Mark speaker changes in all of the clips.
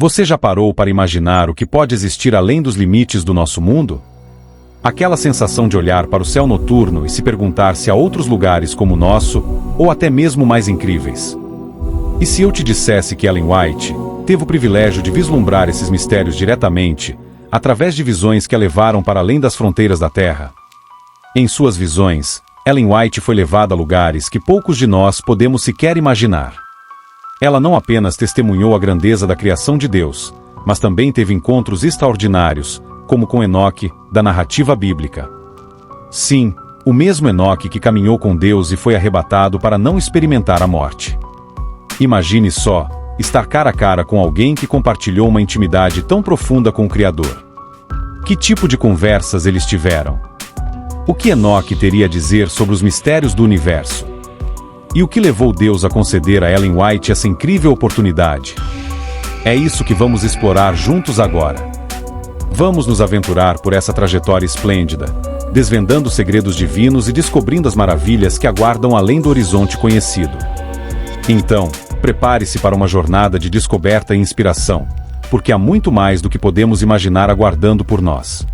Speaker 1: Você já parou para imaginar o que pode existir além dos limites do nosso mundo? Aquela sensação de olhar para o céu noturno e se perguntar se há outros lugares como o nosso, ou até mesmo mais incríveis. E se eu te dissesse que Ellen White teve o privilégio de vislumbrar esses mistérios diretamente, através de visões que a levaram para além das fronteiras da Terra? Em suas visões, Ellen White foi levada a lugares que poucos de nós podemos sequer imaginar. Ela não apenas testemunhou a grandeza da criação de Deus, mas também teve encontros extraordinários, como com Enoque, da narrativa bíblica. Sim, o mesmo Enoque que caminhou com Deus e foi arrebatado para não experimentar a morte. Imagine só, estar cara a cara com alguém que compartilhou uma intimidade tão profunda com o Criador. Que tipo de conversas eles tiveram? O que Enoque teria a dizer sobre os mistérios do universo? E o que levou Deus a conceder a Ellen White essa incrível oportunidade? É isso que vamos explorar juntos agora. Vamos nos aventurar por essa trajetória esplêndida, desvendando segredos divinos e descobrindo as maravilhas que aguardam além do horizonte conhecido. Então, prepare-se para uma jornada de descoberta e inspiração, porque há muito mais do que podemos imaginar aguardando por nós.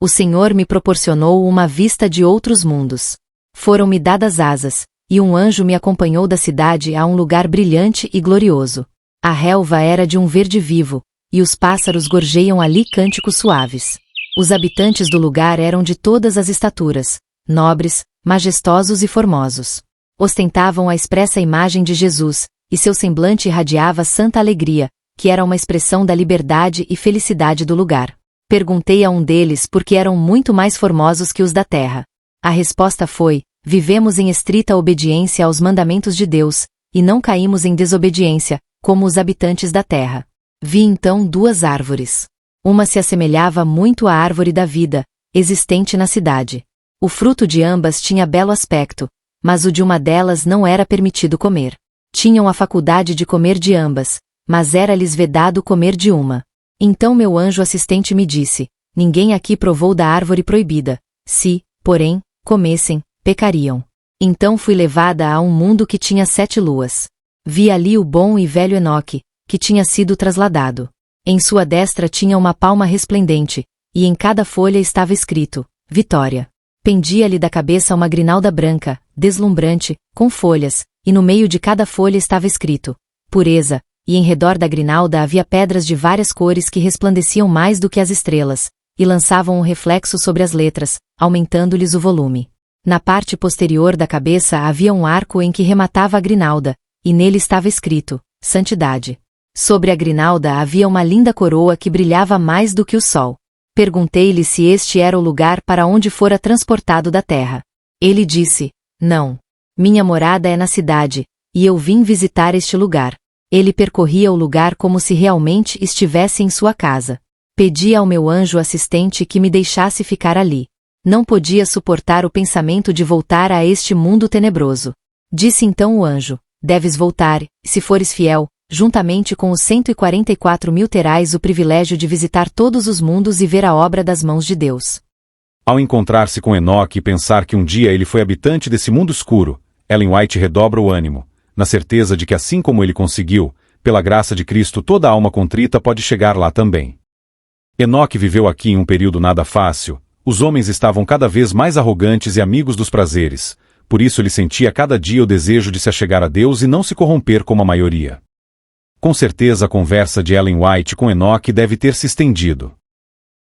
Speaker 2: O Senhor me proporcionou uma vista de outros mundos. Foram-me dadas asas, e um anjo me acompanhou da cidade a um lugar brilhante e glorioso. A relva era de um verde vivo, e os pássaros gorjeiam ali cânticos suaves. Os habitantes do lugar eram de todas as estaturas, nobres, majestosos e formosos. Ostentavam a expressa imagem de Jesus, e seu semblante irradiava santa alegria, que era uma expressão da liberdade e felicidade do lugar. Perguntei a um deles por que eram muito mais formosos que os da terra. A resposta foi: vivemos em estrita obediência aos mandamentos de Deus, e não caímos em desobediência, como os habitantes da terra. Vi então duas árvores. Uma se assemelhava muito à árvore da vida, existente na cidade. O fruto de ambas tinha belo aspecto, mas o de uma delas não era permitido comer. Tinham a faculdade de comer de ambas, mas era-lhes vedado comer de uma. Então meu anjo assistente me disse: ninguém aqui provou da árvore proibida. Se, porém, comessem, pecariam. Então fui levada a um mundo que tinha 7 luas. Vi ali o bom e velho Enoque, que tinha sido trasladado. Em sua destra tinha uma palma resplendente, e em cada folha estava escrito: Vitória. Pendia-lhe da cabeça uma grinalda branca, deslumbrante, com folhas, e no meio de cada folha estava escrito: Pureza, e em redor da grinalda havia pedras de várias cores que resplandeciam mais do que as estrelas, e lançavam um reflexo sobre as letras, aumentando-lhes o volume. Na parte posterior da cabeça havia um arco em que rematava a grinalda, e nele estava escrito: Santidade. Sobre a grinalda havia uma linda coroa que brilhava mais do que o sol. Perguntei-lhe se este era o lugar para onde fora transportado da terra. Ele disse: Não. Minha morada é na cidade, e eu vim visitar este lugar. Ele percorria o lugar como se realmente estivesse em sua casa. Pedi ao meu anjo assistente que me deixasse ficar ali. Não podia suportar o pensamento de voltar a este mundo tenebroso. Disse então o anjo: Deves voltar, e se fores fiel, juntamente com os 144.000 terás o privilégio de visitar todos os mundos e ver a obra das mãos de Deus.
Speaker 1: Ao encontrar-se com Enoque e pensar que um dia ele foi habitante desse mundo escuro, Ellen White redobra o ânimo, na certeza de que assim como ele conseguiu, pela graça de Cristo toda alma contrita pode chegar lá também. Enoque viveu aqui em um período nada fácil. Os homens estavam cada vez mais arrogantes e amigos dos prazeres, por isso ele sentia cada dia o desejo de se achegar a Deus e não se corromper como a maioria. Com certeza a conversa de Ellen White com Enoque deve ter se estendido.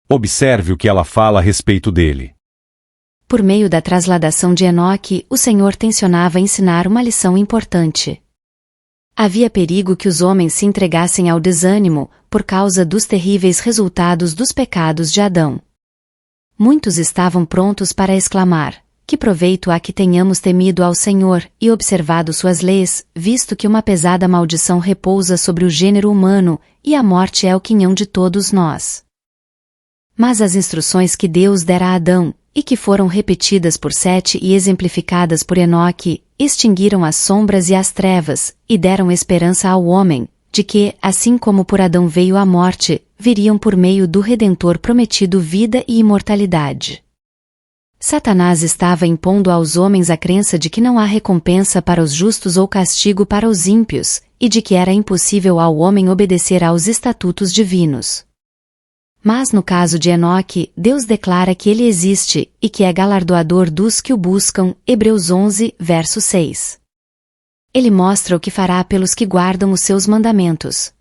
Speaker 1: Observe o que ela fala a respeito dele.
Speaker 2: Por meio da trasladação de Enoque, o Senhor tencionava ensinar uma lição importante. Havia perigo que os homens se entregassem ao desânimo, por causa dos terríveis resultados dos pecados de Adão. Muitos estavam prontos para exclamar: que proveito há que tenhamos temido ao Senhor e observado suas leis, visto que uma pesada maldição repousa sobre o gênero humano, e a morte é o quinhão de todos nós. Mas as instruções que Deus dera a Adão, e que foram repetidas por Sete e exemplificadas por Enoque, extinguiram as sombras e as trevas, e deram esperança ao homem, de que, assim como por Adão veio a morte, viriam por meio do Redentor prometido vida e imortalidade. Satanás estava impondo aos homens a crença de que não há recompensa para os justos ou castigo para os ímpios, e de que era impossível ao homem obedecer aos estatutos divinos. Mas no caso de Enoque, Deus declara que ele existe, e que é galardoador dos que o buscam, Hebreus 11, verso 6. Ele mostra o que fará pelos que guardam os seus mandamentos.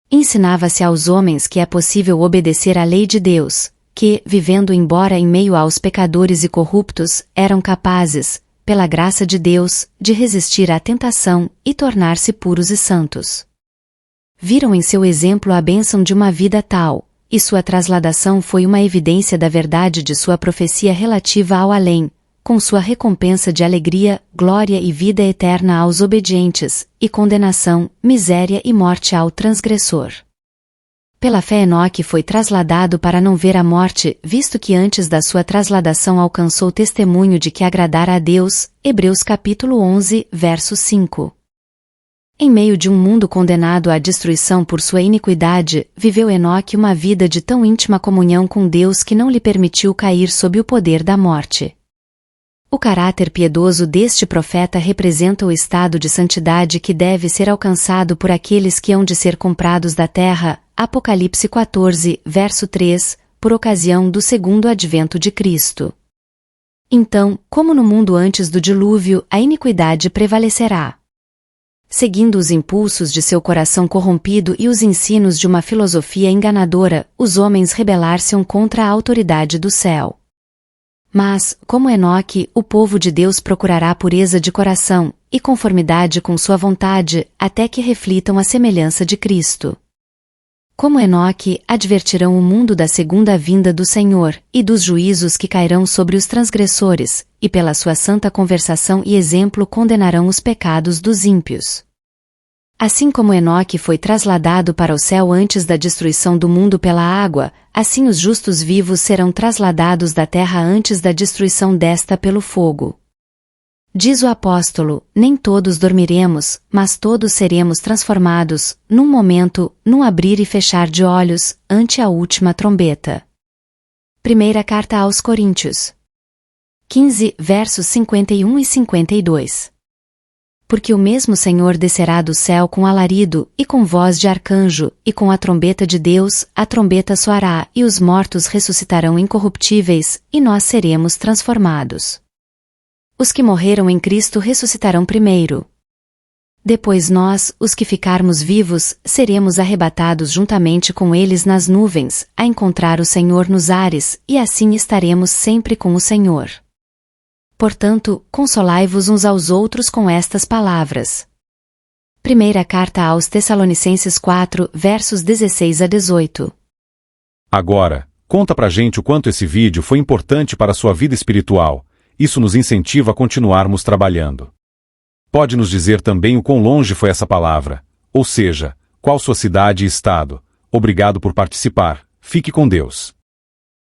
Speaker 2: Ensinava-se aos homens que é possível obedecer à lei de Deus, que, vivendo embora em meio aos pecadores e corruptos, eram capazes, pela graça de Deus, de resistir à tentação e tornar-se puros e santos. Viram em seu exemplo a bênção de uma vida tal, e sua trasladação foi uma evidência da verdade de sua profecia relativa ao além, com sua recompensa de alegria, glória e vida eterna aos obedientes, e condenação, miséria e morte ao transgressor. Pela fé Enoque foi trasladado para não ver a morte, visto que antes da sua trasladação alcançou testemunho de que agradara a Deus, Hebreus capítulo 11, verso 5. Em meio de um mundo condenado à destruição por sua iniquidade, viveu Enoque uma vida de tão íntima comunhão com Deus que não lhe permitiu cair sob o poder da morte. O caráter piedoso deste profeta representa o estado de santidade que deve ser alcançado por aqueles que hão de ser comprados da terra, Apocalipse 14, verso 3, por ocasião do segundo advento de Cristo. Então, como no mundo antes do dilúvio, a iniquidade prevalecerá. Seguindo os impulsos de seu coração corrompido e os ensinos de uma filosofia enganadora, os homens rebelar-se-ão contra a autoridade do céu. Mas, como Enoque, o povo de Deus procurará pureza de coração, e conformidade com sua vontade, até que reflitam a semelhança de Cristo. Como Enoque, advertirão o mundo da segunda vinda do Senhor, e dos juízos que cairão sobre os transgressores, e pela sua santa conversação e exemplo condenarão os pecados dos ímpios. Assim como Enoque foi trasladado para o céu antes da destruição do mundo pela água, assim os justos vivos serão trasladados da terra antes da destruição desta pelo fogo. Diz o apóstolo, nem todos dormiremos, mas todos seremos transformados, num momento, num abrir e fechar de olhos, ante a última trombeta. Primeira carta aos Coríntios 15, versos 51 e 52. Porque o mesmo Senhor descerá do céu com alarido, e com voz de arcanjo, e com a trombeta de Deus, a trombeta soará, e os mortos ressuscitarão incorruptíveis, e nós seremos transformados. Os que morreram em Cristo ressuscitarão primeiro. Depois nós, os que ficarmos vivos, seremos arrebatados juntamente com eles nas nuvens, a encontrar o Senhor nos ares, e assim estaremos sempre com o Senhor. Portanto, consolai-vos uns aos outros com estas palavras. Primeira carta aos Tessalonicenses 4, versos 16 a 18.
Speaker 1: Agora, conta pra gente o quanto esse vídeo foi importante para a sua vida espiritual. Isso nos incentiva a continuarmos trabalhando. Pode nos dizer também o quão longe foi essa palavra, ou seja, qual sua cidade e estado. Obrigado por participar. Fique com Deus.